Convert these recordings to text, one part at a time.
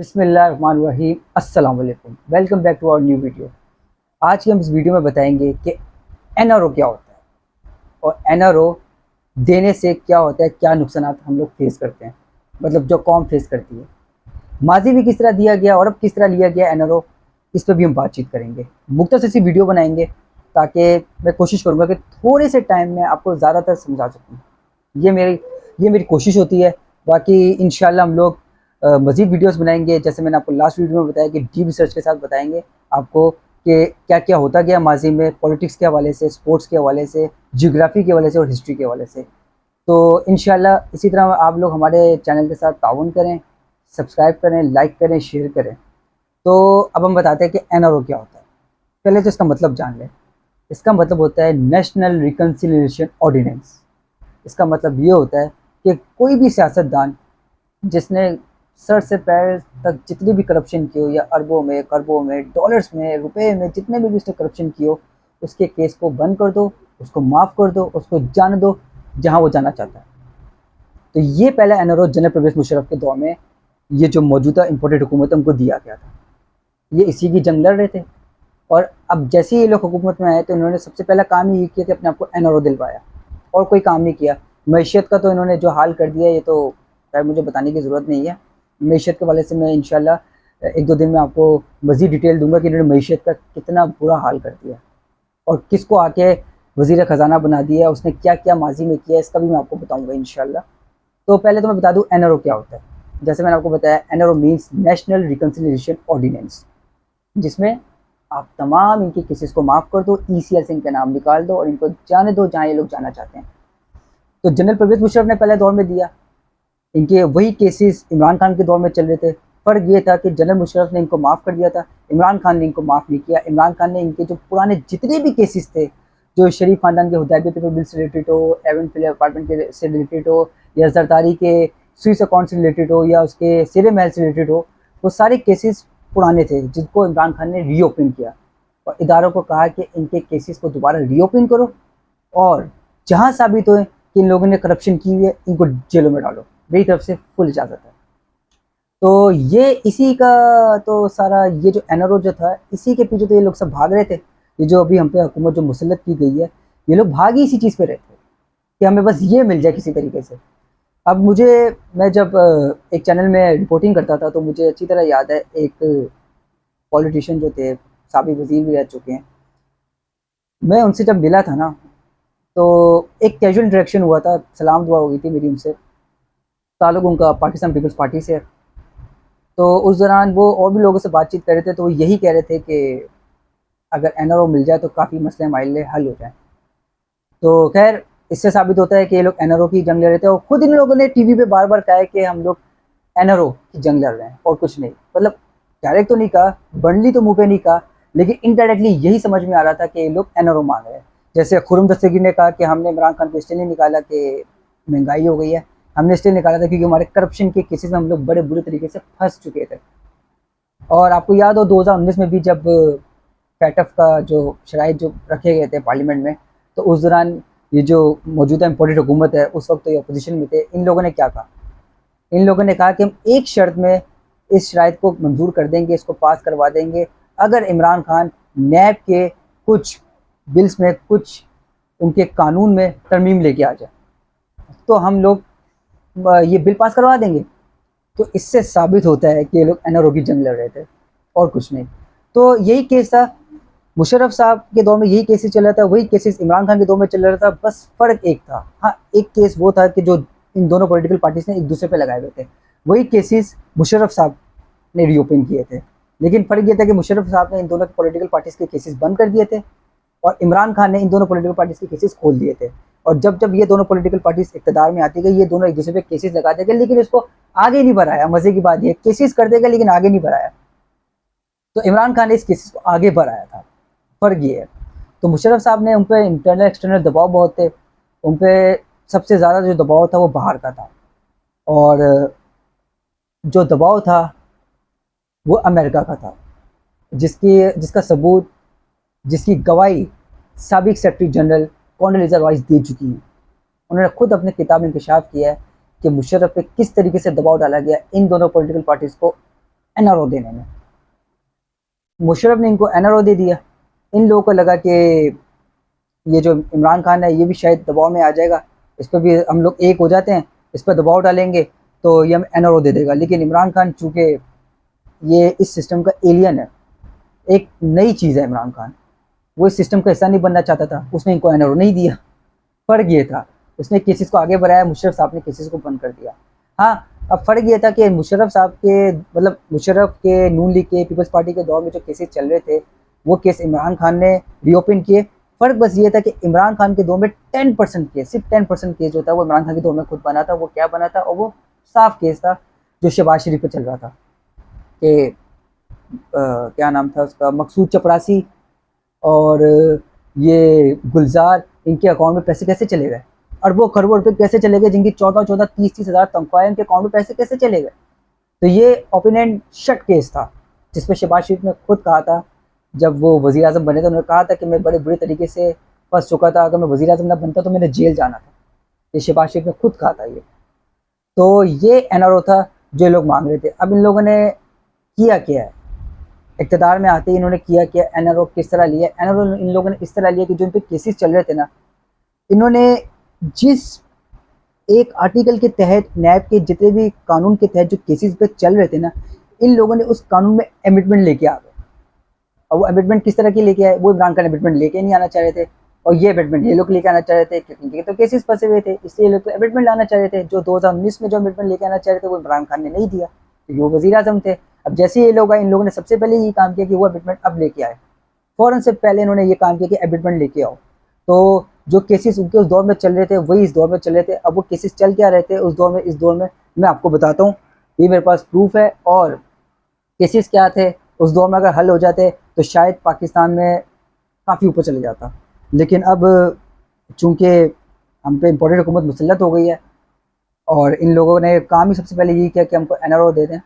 बिस्मिल्लाहिर्रहमानिर्रहीम। अस्सलाम वालेकुम। Welcome back to our new video. आज की हम इस वीडियो में बताएंगे कि एनआरओ क्या होता है और एनआरओ देने से क्या होता है, क्या नुकसान हम लोग फेस करते हैं, मतलब जो कौम फेस करती है। माजी में किस तरह दिया गया और अब किस तरह लिया गया एनआरओ, इस पर भी हम बातचीत करेंगे। मुख्तसर सी वीडियो बनाएंगे ताकि मैं कोशिश करूँगा कि थोड़े से टाइम में आपको ज़्यादातर समझा सकूँ। ये मेरी कोशिश होती है। बाकी इंशाल्लाह हम लोग मज़ीद वीडियोस बनाएंगे। जैसे मैंने आपको लास्ट वीडियो में बताया कि डीप रिसर्च के साथ बताएंगे आपको कि क्या क्या होता गया माजी में, पॉलिटिक्स के हवाले से, स्पोर्ट्स के हवाले से, जियोग्राफी के हवाले से और हिस्ट्री के हवाले से। तो इंशाल्लाह इसी तरह आप लोग हमारे चैनल के साथ ताउन करें, सब्सक्राइब करें, लाइक करें, शेयर करें। तो अब हम बताते हैं कि एनआरओ क्या होता है। पहले तो इसका मतलब जान लें। इसका मतलब होता है नेशनल रिकन्सिलिएशन ऑर्डिनेंस। इसका मतलब ये होता है कि कोई भी सियासतदान जिसने सर से पैर तक जितनी भी करप्शन की हो, या अरबों में, खरबों में, डॉलर्स में, रुपए में, जितने भी उसने करप्शन की हो, उसके केस को बंद कर दो, उसको माफ़ कर दो, उसको जाने दो जहां वो जाना चाहता है। तो ये पहला एनआरओ जनरल परवेज़ मुशर्रफ के दौर में ये जो मौजूदा इम्पोर्टेड हुकूमत है उनको दिया गया था। ये इसी की जंग लड़ रहे थे। और अब जैसे ही ये लोग हुकूमत में आए तो इन्होंने सबसे पहला काम ही ये किया कि अपने आप को एनआरओ दिलवाया, और कोई काम नहीं किया। मैशियत का तो इन्होंने जो हाल कर दिया, ये तो शायद मुझे बताने की ज़रूरत नहीं है। मैशियत के वाले से मैं इंशाल्लाह एक दो दिन में आपको मज़ीद डिटेल दूंगा कि इन्होंने मैशियत का कितना बुरा हाल कर दिया और किसको आके वज़ीर ख़जाना बना दिया, उसने क्या क्या माजी में किया, इसका भी मैं आपको बताऊँगा इंशाल्लाह। तो पहले तो मैं बता दूँ एनआरओ क्या होता है। जैसे मैंने आपको बताया, NRO means national reconciliation ordinance, जिसमें आप तमाम इनके केसेस को माफ़ कर दो, ईसीआर से इनका नाम निकाल दो और इनको जाने दो जहाँ ये लोग जाना चाहते हैं। तो जनरल परवेज़ मुशर्रफ ने पहले दौर में दिया। इनके वही केसेस इमरान खान के दौर में चल रहे थे। फ़र्क ये था कि जनरल मुशर्रफ ने इनको माफ़ कर दिया था, इमरान खान ने इनको माफ़ नहीं किया। इमरान खान ने इनके जो पुराने जितने भी केसेस थे, जो शरीफ ख़ानदान के हुदैबिया पेपर बिल से रिलेटेड हो, एवन फिल अपार्टमेंट के से रिलेटेड हो, या जरदारी के स्विस अकाउंट से रिलेटेड हो, या उसके शेरे महल से रिलेटेड हो, वो सारे केसेस पुराने थे जिनको इमरान खान ने रीओपन किया और इदारों को कहा कि इनके केसेस को दोबारा रीओपन करो और जहाँ साबित हो कि इन लोगों ने करप्शन की हुई है, इनको जेलों में डालो। मेरी तरफ से फुल इजाज़त है। तो ये इसी का तो सारा ये जो एनआरओ जो था, इसी के पीछे तो ये लोग सब भाग रहे थे। ये जो अभी हम पे हुकूमत जो मुसल्लत की गई है, ये लोग भाग ही इसी चीज़ पे रहे थे कि हमें बस ये मिल जाए किसी तरीके से। अब मुझे, मैं जब एक चैनल में रिपोर्टिंग करता था तो मुझे अच्छी तरह याद है, एक पॉलिटिशियन जो थे, साबिक वज़ीर भी रह चुके हैं, मैं उनसे जब मिला था ना, तो एक कैजुअल इंटरेक्शन हुआ था, सलाम दुआ हो गई थी मेरी उनसे। ताल्लुक़ उनका पाकिस्तान पीपल्स पार्टी से है। तो उस दौरान वो और भी लोगों से बातचीत कर रहे थे, तो वो यही कह रहे थे कि अगर एनआरओ मिल जाए तो काफ़ी मसले हमारे लिए हल हो जाएँ। तो खैर, इससे साबित होता है कि ये लोग एनआरओ की जंग लड़ रहे थे और खुद इन लोगों ने टीवी पे बार-बार कहा है कि हम लोग एनआरओ की जंग लड़ रहे हैं और कुछ नहीं। मतलब डायरेक्ट तो नहीं कहा, बर्नली तो मुँह पे नहीं कहा, लेकिन इनडायरेक्टली यही समझ में आ रहा था कि ये लोग एनआरओ मांग रहे हैं। जैसे खुर्रम दस्तगीर ने कहा कि हमने इमरान खान को इसलिए नहीं निकाला कि महंगाई हो गई है, हमने इसलिए निकाला था क्योंकि हमारे करप्शन के केसेस में हम लोग बड़े बुरे तरीके से फँस चुके थे। और आपको याद हो 2019 में भी जब फैटफ का जो शराइत जो रखे गए थे पार्लियामेंट में, तो उस दौरान ये जो मौजूदा इम्पोर्टेड हुकूमत है, उस वक्त तो ये अपोजिशन में थे, इन लोगों ने क्या कहा? इन लोगों ने कहा कि हम एक शर्त में इस शराइत को मंजूर कर देंगे, इसको पास करवा देंगे, अगर इमरान खान नैब के कुछ बिल्स में, कुछ उनके कानून में तरमीम लेके आ जाए, तो हम लोग ये बिल पास करवा देंगे। तो इससे साबित होता है कि ये लोग एनआरओ की जंग लड़ रहे थे और कुछ नहीं। तो यही केस था मुशर्रफ साहब के दौर में, यही केसेस चल रहा था, वही केसेस इमरान खान के दौर में चल रहा था। बस फ़र्क एक था, हाँ, एक केस वो था कि जो इन दोनों पॉलिटिकल पार्टीज ने एक दूसरे पे लगाए हुए थे, वही केसेस मुशर्रफ साहब ने रीओपन किए थे। लेकिन फ़र्क ये था कि मुशर्रफ साहब ने इन दोनों पॉलिटिकल पार्टीज के केसेस बंद कर दिए थे और इमरान खान ने इन दोनों पॉलिटिकल पार्टीज के केसेस खोल दिए थे। और जब जब ये दोनों पॉलिटिकल पार्टीज इक़्तिदार में आती गई, ये दोनों एक दूसरे पे केसेस लगाते गए, लेकिन इसको आगे नहीं बढ़ाया। मज़े की बात ये, केसेस करते गए लेकिन आगे नहीं बढ़ाया। तो इमरान खान ने इस केसेस को आगे बढ़ाया था, फ़र्क ये है। तो मुशर्रफ साहब ने, उन पे इंटरनल एक्सटर्नल दबाव बहुत थे, उन पे सबसे ज़्यादा जो दबाव था वो बाहर का था, और जो दबाव था वो अमेरिका का था, जिसका सबूत, जिसकी गवाही साबिक सेक्रेटरी जनरल कॉन्डोलीज़ा राइस दे चुकी हैं। उन्होंने खुद अपने किताब में इंकशाफ किया है कि मुशर्रफ पे किस तरीके से दबाव डाला गया इन दोनों पॉलिटिकल पार्टीज़ को एनआरओ देने में। मुशर्रफ ने इनको एनआरओ दे दिया। इन लोगों को लगा कि ये जो इमरान खान है ये भी शायद दबाव में आ जाएगा, इस पर भी हम लोग एक हो जाते हैं, इस पर दबाव डालेंगे तो ये हम एनआरओ दे देगा। लेकिन इमरान खान चूँकि ये इस सिस्टम का एलियन है, एक नई चीज़ है इमरान खान, वो इस सिस्टम का हिस्सा नहीं बनना चाहता था, उसने इनको एनआरओ नहीं दिया। फ़र्क ये था, उसने केसेस को आगे बढ़ाया, मुशर्रफ साहब ने केसेस को बंद कर दिया। हाँ, अब फ़र्क ये था कि मुशर्रफ साहब के मतलब मुशर्रफ के, नून लीग के, पीपल्स पार्टी के दौर में जो केसेस चल रहे थे वो केस इमरान खान ने रीओपन किए। फ़र्क बस ये था कि इमरान खान के दौर में 10% केस, सिर्फ 10% केस जो था वो इमरान खान के दौर में खुद बना था। वो क्या बना था? और वो साफ केस था जो शहबाज शरीफ पे चल रहा था कि क्या नाम था उसका, मकसूद चपरासी और ये गुलजार, इनके अकाउंट में पैसे कैसे चले गए? अरबों खरबों रुपए कैसे चले गए? जिनकी 14-14, 30-30 हज़ार तनख्वाहें, उनके अकाउंट में पैसे कैसे चले गए? तो ये ओपिनियन शट केस था जिसपे शहबाज शरीफ ने खुद कहा था, जब वो वज़ीर आज़म बने थे, उन्होंने कहा था कि मैं बड़े बुरे तरीके से फंस चुका था, अगर मैं वज़ीर आज़म ना बनता तो मैंने जेल जाना था। ये शहबाज शरीफ ने खुद कहा था ये। तो ये एनआरओ था जो लोग मांग रहे थे। अब इन लोगों ने किया क्या है? इक़्तिदार में आते ही इन्होंने किया क्या? एनआरओ किस तरह लिया? एनआरओ इन लोगों ने इस तरह लिया कि जो इन पे केसेस चल रहे थे ना, इन्होंने जिस एक आर्टिकल के तहत, नैब के जितने भी कानून के तहत जो केसेस पे चल रहे थे ना, इन लोगों ने उस कानून में अमेंडमेंट लेके आ गए। और वो अमेंडमेंट किस तरह की लेके आए? वो इमरान खान अमेंडमेंट लेके नहीं आना चाह रहे थे, और ये अमेंडमेंट ये लोग लेके आना चाह रहे थे क्योंकि इनके तो केसेस फंसे हुए थे, इसलिए लोग तो अमेंडमेंट लाना चाह रहे थे। जो 2019 में जो अमेंडमेंट लेके आना चाह रहे थे वो इमरान खान ने नहीं दिया क्योंकि वो वज़ीर आज़म थे। अब जैसे ये लोग आए, इन लोगों ने सबसे पहले ये काम किया कि वो अमेंडमेंट अब लेके आए। फ़ौरन से पहले इन्होंने ये काम किया कि अमेंडमेंट लेके आओ। तो जो केसेस उनके उस दौर में चल रहे थे वही इस दौर में चल रहे थे। अब वो केसेस चल क्या रहे थे उस दौर में, इस दौर में मैं आपको बताता हूँ। ये मेरे पास प्रूफ है। और केसेस क्या थे उस दौर में, अगर हल हो जाते तो शायद पाकिस्तान में काफ़ी ऊपर चले जाता। लेकिन अब चूँकि हम पे इम्पोर्टेंट हुकूमत मुसल्लत हो गई है और इन लोगों ने काम ही सबसे पहले यही किया कि हमको एनआरओ दे दें,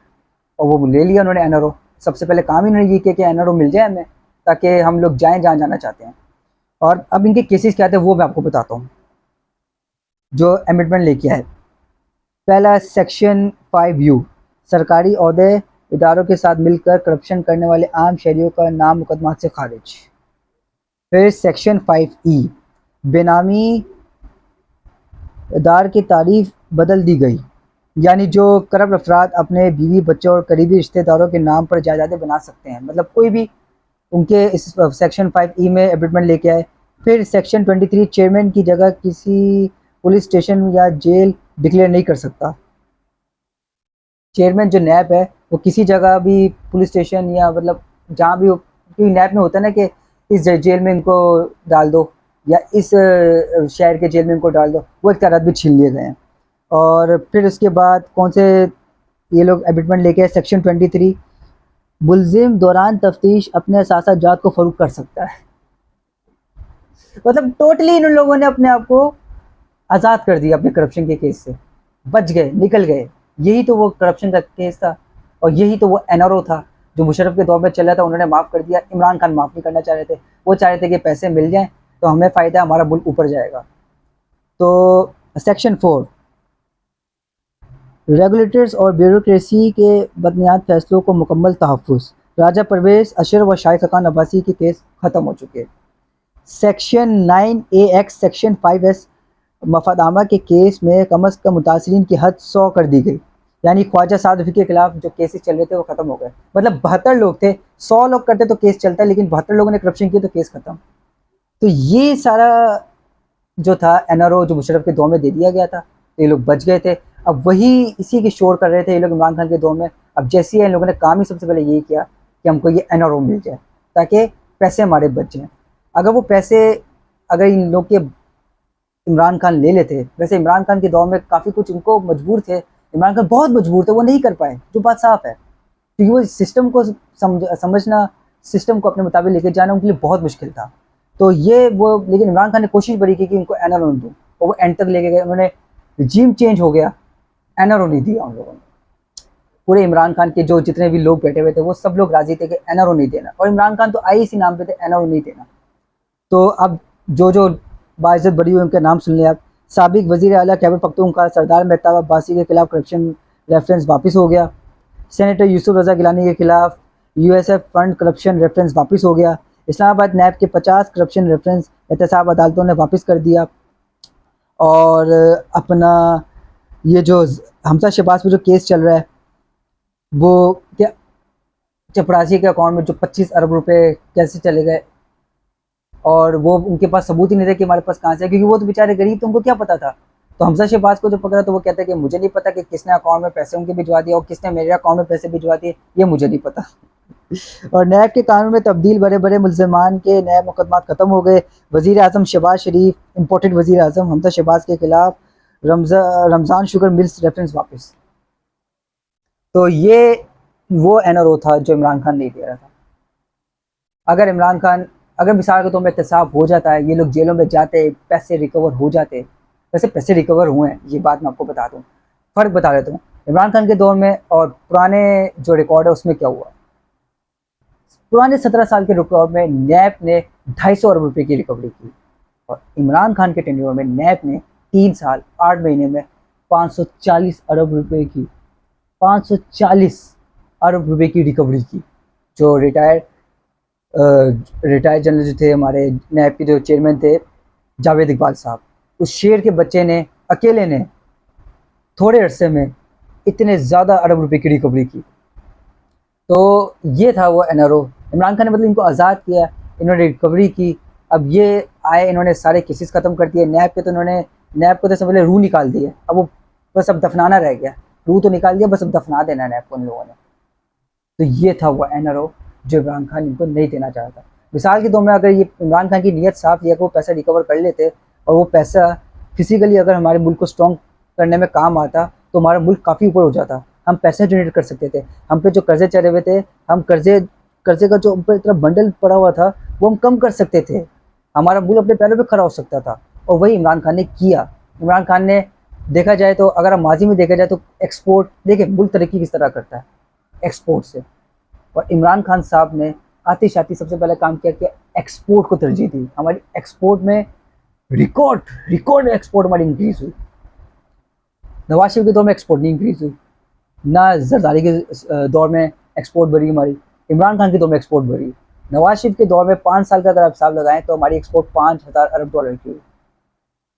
और वो ले लिया उन्होंने एनआरओ। सबसे पहले काम ही उन्होंने ये किया कि एनआरओ मिल जाए हमें, ताकि हम लोग जाएँ जहाँ जाना चाहते हैं। और अब इनके केसेस क्या थे वो मैं आपको बताता हूँ जो अमेंडमेंट लेके आए। पहला सेक्शन 5U, सरकारी ओहदे इदारों के साथ मिलकर करप्शन करने वाले आम शहरियों का नाम मुकदमात से खारिज। फिर सेक्शन 5E, बेनामी इदार की तारीफ बदल दी गई, यानी जो करप्ट अफराद अपने बीवी बच्चों और करीबी रिश्तेदारों के नाम पर जायदादें बना सकते हैं, मतलब कोई भी उनके इस सेक्शन 5E में अमेंडमेंट लेके आए। फिर सेक्शन 23, चेयरमैन की जगह किसी पुलिस स्टेशन या जेल डिक्लेयर नहीं कर सकता। चेयरमैन जो नैब है वो किसी जगह भी पुलिस स्टेशन या मतलब जहाँ भी हो, क्योंकि नैब में होता है ना कि इस जेल में इनको डाल दो या इस शहर के जेल में इनको डाल दो, वो इख्तियारात भी छीन लिए गए हैं। और फिर उसके बाद कौन से ये लोग अमेंडमेंट लेके आए? सेक्शन 23, मुलजिम दौरान तफ्तीश अपने असासा जात को फरोख्त कर सकता है। मतलब टोटली इन लोगों ने अपने आप को आज़ाद कर दिया अपने करप्शन के केस से, बच गए, निकल गए। यही तो वो करप्शन का केस था और यही तो वो एनआरओ था जो मुशर्रफ के दौर में चला था। उन्होंने माफ़ कर दिया, इमरान खान माफ़ नहीं करना चाह रहे थे। वो चाह रहे थे कि पैसे मिल जाएं तो हमें फ़ायदा, हमारा मुल्क ऊपर जाएगा। तो सेक्शन 4, रेगुलेटर्स और ब्यूरोक्रेसी के बदनियाद फैसलों को मुकम्मल तहफ़्फ़ुज़। राजा परवेज़ अशरफ व शाहिद खान अब्बासी के केस ख़त्म हो चुके। सेक्शन 9AX, सेक्शन 5S, मफादामा के केस में कम अज़ कम मुतासरीन की हद 100 कर दी गई, यानी ख्वाजा साद रफ़ी के खिलाफ जो केसेस चल रहे थे वो ख़त्म हो गए। मतलब 72 लोग थे, 100 लोग करते तो केस चलता, लेकिन 72 लोगों ने करप्शन किया तो केस ख़त्म। तो ये सारा जो था एनआरओ जो मुशर्रफ के दौर में दे दिया गया था, तो ये लोग बच गए थे। अब वही इसी की शोर कर रहे थे ये लोग इमरान खान के दौर में। अब जैसे ही इन लोगों ने काम ही सबसे पहले यही किया कि हमको ये एनआरओ मिल जाए ताकि पैसे हमारे बच जाएँ। अगर वो पैसे अगर इन लोग के इमरान खान ले लेते, वैसे इमरान खान के दौर में काफ़ी कुछ उनको मजबूर थे, इमरान खान बहुत मजबूर थे, वो नहीं कर पाए, जो बात साफ़ है, क्योंकि वो सिस्टम को समझना, सिस्टम को अपने मुताबिक लेके जाना उनके लिए बहुत मुश्किल था। तो ये वो, लेकिन इमरान खान ने कोशिश बड़ी की कि इनको एनआरओ दूँ, और वो एंड तक लेके गए। उन्होंने रिजीम चेंज हो गया, एनआरओ नहीं दिया उन लोगों ने। पूरे इमरान खान के जो जितने भी लोग बैठे हुए थे वो सब लोग राज़ी थे कि एनआरओ नहीं देना, और इमरान खान तो आई इसी नाम पे थे, एनआरओ नहीं देना। तो अब जो जो बाइज़्ज़त बरी हुई उनके नाम सुन लिया आप। साबिक वज़ीर आला खैबर पख्तूनख्वा सरदार मेहताब अब्बासी के खिलाफ करप्शन रेफरेंस वापस हो गया। सेनेटर यूसुफ रज़ा गिलानी के खिलाफ यूएसएफ फंड करप्शन रेफरेंस वापस हो गया। इस्लामाबाद नैब के 50 करप्शन रेफरेंस एहतसाब अदालतों ने वापस कर दिया। और अपना ये जो हमजा शहबाज पे जो केस चल रहा है, वो क्या चपरासी के अकाउंट में जो 25 अरब रुपए कैसे चले गए, और वो उनके पास सबूत ही नहीं थे कि हमारे पास कहाँ से, क्योंकि वो तो बेचारे गरीब थे, उनको क्या पता था। तो हमजा शहबाज को जो पकड़ा तो वो कहता है कि मुझे नहीं पता कि किसने अकाउंट में पैसे उनके भिजवा दिया और किसने मेरे अकाउंट में पैसे भिजवा दिए, ये मुझे नहीं पता। और नैब के कानून में तब्दील, बड़े बड़े मुल्ज़मान के नए मुकदमा ख़त्म हो गए। वज़ीर आज़म शहबाज शरीफ, इम्पोर्टेड वज़ीर आज़म हमजा शहबाज के खिलाफ रमज़ान शुगर मिल्स रेफरेंस वापस। तो ये वो एनआरओ था जो इमरान खान नहीं दे रहा था। अगर इमरान खान, अगर मिसाल के तौर पर एहतसाब हो जाता है, ये लोग जेलों में जाते, पैसे रिकवर हो जाते, वैसे पैसे रिकवर हुए हैं, ये बात मैं आपको बता दूँ। फ़र्क बता देता हूँ इमरान खान के दौर में और पुराने जो रिकॉर्ड है उसमें क्या हुआ। पुराने 17 साल के रिकॉर्ड में नैब ने 250 अरब रुपए की रिकवरी की, और इमरान खान के टेन्योर में नैब ने 3 साल 8 महीने में 540 अरब रुपए की 540 अरब रुपए की रिकवरी की। जो रिटायर्ड जनरल जो थे हमारे नैब के जो चेयरमैन थे जावेद इकबाल साहब, उस शेर के बच्चे ने अकेले ने थोड़े अरसे में इतने ज़्यादा अरब रुपए की रिकवरी की। तो ये था वो एनआरओ। इमरान खान ने मतलब इनको आज़ाद किया, इन्होंने रिकवरी की। अब ये आए, इन्होंने सारे केसेस ख़त्म कर दिए। नैब के तो इन्होंने, नैब को तो समझ रूह निकाल दी है, अब वो बस अब दफनाना रह गया। रूह तो निकाल दिया, बस अब दफना देना है नैब को इन लोगों ने। तो ये था वो एनआरओ जो इमरान खान इनको नहीं देना चाहता। मिसाल के तौर में अगर ये इमरान खान की नीयत साफ थी कि वो पैसा रिकवर कर लेते, और वो पैसा फिजिकली अगर हमारे मुल्क को स्ट्रॉन्ग करने में काम आता, तो हमारा मुल्क काफ़ी ऊपर हो जाता। हम पैसे जनरेट कर सकते थे, हम पे जो कर्जे चढ़े हुए थे, हम कर्जे का जो ऊपर इतना बंडल पड़ा हुआ था वो हम कम कर सकते थे, हमारा मुल्क अपने पैरों पे खड़ा हो सकता था। और वही इमरान खान ने किया। इमरान खान ने, देखा जाए तो, अगर हम माजी में देखा जाए तो एक्सपोर्ट, देखिए मुल्क तरक्की किस तरह करता है एक्सपोर्ट से। और इमरान खान साहब ने आते शाती सबसे पहले काम किया कि एक्सपोर्ट को तरजीह दी। हमारी एक्सपोर्ट में रिकॉर्ड एक्सपोर्ट हमारी इंक्रीज़ हुई। नवाज शरीफ के दौर में एक्सपोर्ट नहीं इंक्रीज़ हुई, ना जरदारी के दौर में एक्सपोर्ट बढ़ी हमारी, इमरान खान के दौर में एक्सपोर्ट बढ़ी। नवाज शरीफ के दौर में 5 साल का अगर आप हिसाब लगाएं तो हमारी एक्सपोर्ट 5000 अरब डॉलर की हुई।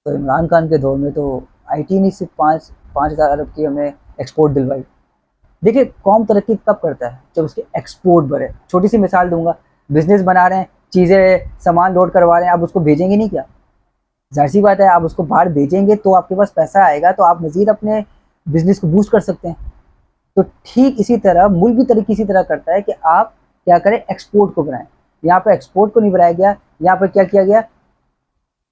तो इमरान खान के दौर में तो आईटी ने सिर्फ 5000 अरब की हमें एक्सपोर्ट दिलवाई। देखिए कौम तरक्की कब करता है, जब उसके एक्सपोर्ट बढ़े। छोटी सी मिसाल दूंगा, बिजनेस बना रहे हैं, चीज़ें सामान लोड करवा रहे हैं, आप उसको भेजेंगे नहीं क्या? जाहिर सी बात है, आप उसको बाहर भेजेंगे तो आपके पास पैसा आएगा, तो आप मज़ीद अपने बिजनेस को बूस्ट कर सकते हैं। तो ठीक इसी तरह मुल्क भी तरक्की इसी तरह करता है कि आप क्या करें, एक्सपोर्ट को बढ़ाएं। यहाँ पर एक्सपोर्ट को नहीं बढ़ाया गया, यहाँ पर क्या किया गया,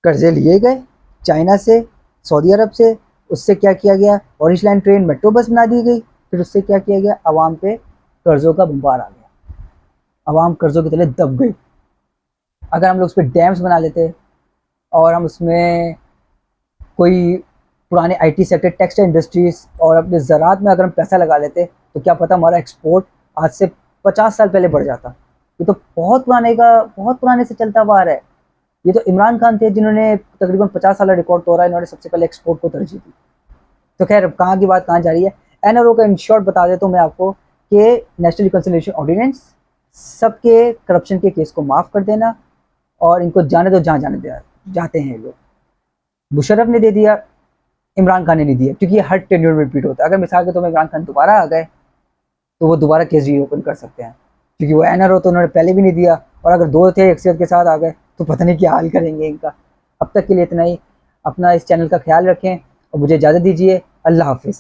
कर्जे लिए गए चाइना से, सऊदी अरब से, उससे क्या किया गया, orange line train metro bus बना दी गई, फिर उससे क्या किया गया, आवाम पे कर्ज़ों का बम्बार आ गया, आवाम कर्ज़ों के तले दब गई। अगर हम लोग उस पर डैम्स बना लेते और हम उसमें कोई पुराने आईटी सेक्टर, टेक्सटाइल इंडस्ट्रीज़ और अपने ज़राअत में अगर हम पैसा लगा लेते, तो क्या पता हमारा एक्सपोर्ट आज से 50 साल पहले बढ़ जाता। ये तो बहुत पुराने से चलता हुआ आ रहा है। ये तो इमरान खान थे जिन्होंने तकरीबन 50 साल रिकॉर्ड तोड़ा, इन्होंने सबसे पहले एक्सपोर्ट को तरजीह दी। तो खैर, कहाँ की बात कहाँ जा रही है। एनआरओ का इन शॉर्ट बता देता हूँ मैं आपको कि नेशनल रिकन्सिलिएशन ऑर्डिनेंस, सबके करप्शन के केस को माफ़ कर देना और इनको जाने दो जहाँ जाने दिया जाते हैं लोग। मुशर्रफ ने दे दिया, इमरान खान ने नहीं दिया, क्योंकि ये हर टेन्योर में रिपीट होता है। अगर मिसाल के तौर पर इमरान खान दोबारा आ गए तो वो दोबारा केस रीओपन कर सकते हैं, क्योंकि वो एनआरओ तो उन्होंने पहले भी नहीं दिया, और अगर 2 थे अक्सरियत के साथ आ गए तो पता नहीं क्या हाल करेंगे इनका। अब तक के लिए इतना ही। अपना इस चैनल का ख्याल रखें और मुझे इजाज़त दीजिए। अल्लाह हाफिज़।